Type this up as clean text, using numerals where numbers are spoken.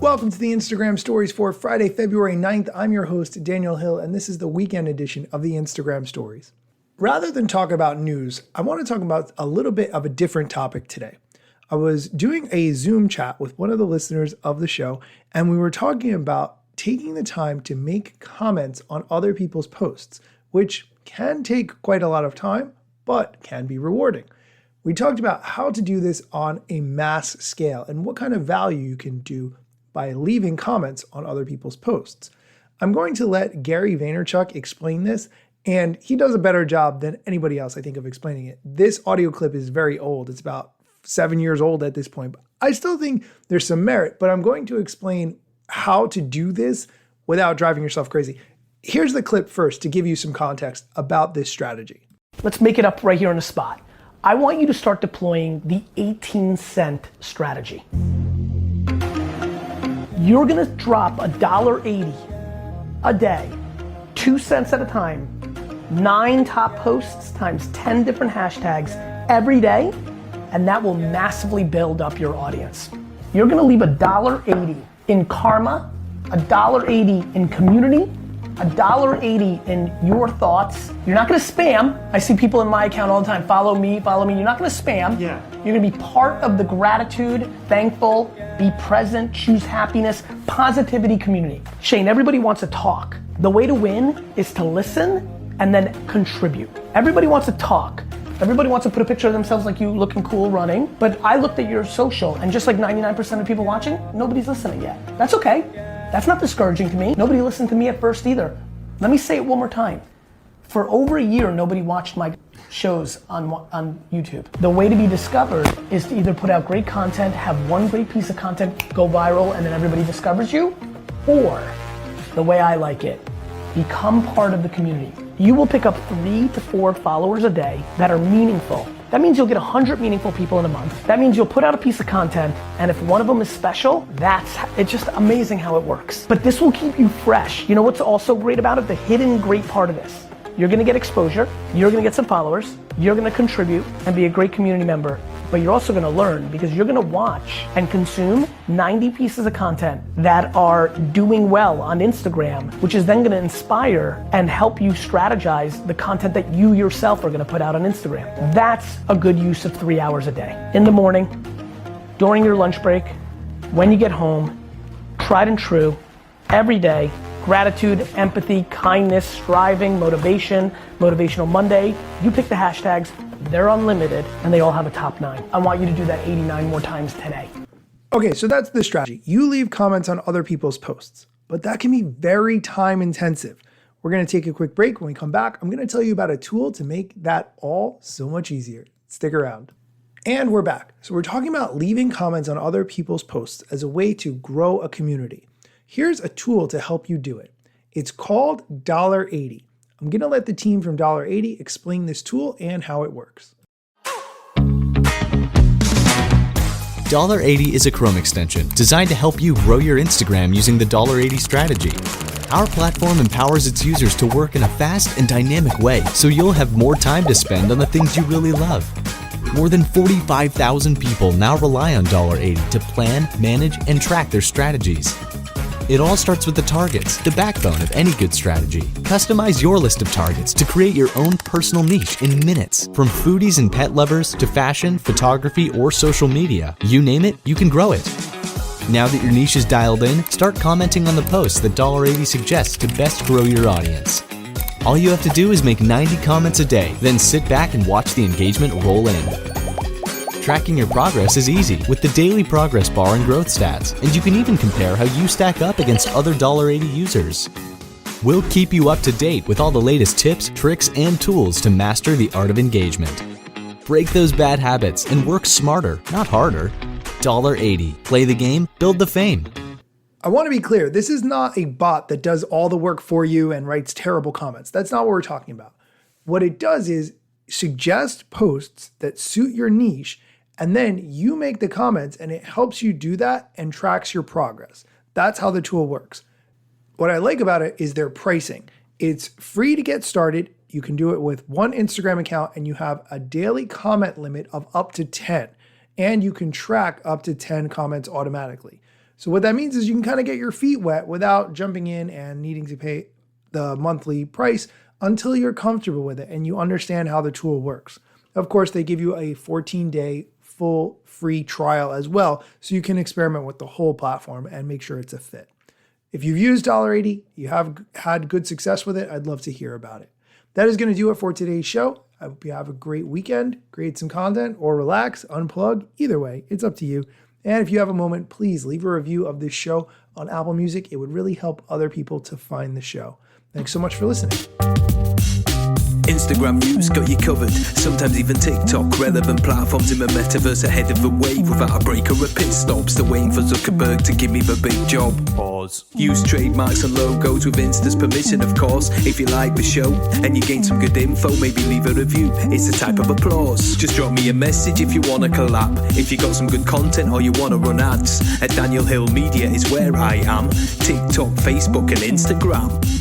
welcome to the Instagram Stories for Friday, February 9th. I'm your host, Daniel Hill, and this is the weekend edition of the Instagram Stories. Rather than talk about news, I want to talk about a little bit of a different topic today. I was doing a Zoom chat with one of the listeners of the show, and we were talking about taking the time to make comments on other people's posts, which can take quite a lot of time, but can be rewarding. We talked about how to do this on a mass scale and what kind of value you can do by leaving comments on other people's posts. I'm going to let Gary Vaynerchuk explain this, and he does a better job than anybody else, I think, of explaining it. This audio clip is very old. It's about 7 years old at this point. But I still think there's some merit, but I'm going to explain how to do this without driving yourself crazy. Here's the clip first to give you some context about this strategy. Let's make it up right here on the spot. I want you to start deploying the 18-cent strategy. You're gonna drop $1.80 a day, 2 cents at a time, 9 top posts times 10 different hashtags every day, and that will massively build up your audience. You're gonna leave $1.80 in karma, $1.80 in community, $1.80 in your thoughts. You're not gonna spam. I see people in my account all the time, follow me. You're not gonna spam. Yeah. You're gonna be part of the gratitude, thankful, be present, choose happiness, positivity community. Shane, everybody wants to talk. The way to win is to listen and then contribute. Everybody wants to talk. Everybody wants to put a picture of themselves like you looking cool running, but I looked at your social and just like 99% of people watching, nobody's listening yet. That's okay. That's not discouraging to me. Nobody listened to me at first either. Let me say it one more time. For over a year, nobody watched my shows on YouTube. The way to be discovered is to either put out great content, have one great piece of content go viral and then everybody discovers you, or the way I like it, become part of the community. You will pick up 3 to 4 followers a day that are meaningful. That means you'll get 100 meaningful people in a month. That means you'll put out a piece of content, and if one of them is special, it's just amazing how it works. But this will keep you fresh. You know what's also great about it? The hidden great part of this. You're gonna get exposure, you're gonna get some followers, you're gonna contribute and be a great community member, but you're also gonna learn because you're gonna watch and consume 90 pieces of content that are doing well on Instagram, which is then gonna inspire and help you strategize the content that you yourself are gonna put out on Instagram. That's a good use of 3 hours a day. In the morning, during your lunch break, when you get home, tried and true, every day. Gratitude, empathy, kindness, striving, motivation, motivational Monday. You pick the hashtags, they're unlimited, and they all have a top 9. I want you to do that 89 more times today. Okay, so that's the strategy. You leave comments on other people's posts, but that can be very time intensive. We're gonna take a quick break. When we come back, I'm gonna tell you about a tool to make that all so much easier. Stick around. And we're back. So we're talking about leaving comments on other people's posts as a way to grow a community. Here's a tool to help you do it. It's called $80. I'm gonna let the team from $80 explain this tool and how it works. $80 is a Chrome extension designed to help you grow your Instagram using the $80 strategy. Our platform empowers its users to work in a fast and dynamic way, so you'll have more time to spend on the things you really love. More than 45,000 people now rely on $80 to plan, manage, and track their strategies. It all starts with the targets, the backbone of any good strategy. Customize your list of targets to create your own personal niche in minutes. From foodies and pet lovers to fashion, photography, or social media, you name it, you can grow it. Now that your niche is dialed in, start commenting on the posts that $80 suggests to best grow your audience. All you have to do is make 90 comments a day, then sit back and watch the engagement roll in. Tracking your progress is easy with the daily progress bar and growth stats, and you can even compare how you stack up against other $80 users. We'll keep you up to date with all the latest tips, tricks, and tools to master the art of engagement. Break those bad habits and work smarter, not harder. $80. Play the game, build the fame. I want to be clear, this is not a bot that does all the work for you and writes terrible comments. That's not what we're talking about. What it does is suggest posts that suit your niche, and then you make the comments and it helps you do that and tracks your progress. That's how the tool works. What I like about it is their pricing. It's free to get started. You can do it with one Instagram account and you have a daily comment limit of up to 10. And you can track up to 10 comments automatically. So what that means is you can kind of get your feet wet without jumping in and needing to pay the monthly price until you're comfortable with it and you understand how the tool works. Of course, they give you a 14-day full free trial as well, so you can experiment with the whole platform and make sure it's a fit. If you've used $1.80, you have had good success with it, I'd love to hear about it. That is going to do it for today's show. I hope you have a great weekend, create some content, or relax, unplug. Either way, it's up to you. And if you have a moment, please leave a review of this show on Apple Music. It would really help other people to find the show. Thanks so much for listening. Instagram news got you covered, sometimes even TikTok. Relevant platforms in the metaverse ahead of the wave, without a break or a pit stop. Still waiting for Zuckerberg to give me the big job. Pause. Use trademarks and logos with Insta's permission, of course. If you like the show and you gain some good info, maybe leave a review. It's a type of applause. Just drop me a message if you want to collab. If you got some good content or you want to run ads, at Daniel Hill Media is where I am. TikTok, Facebook and Instagram.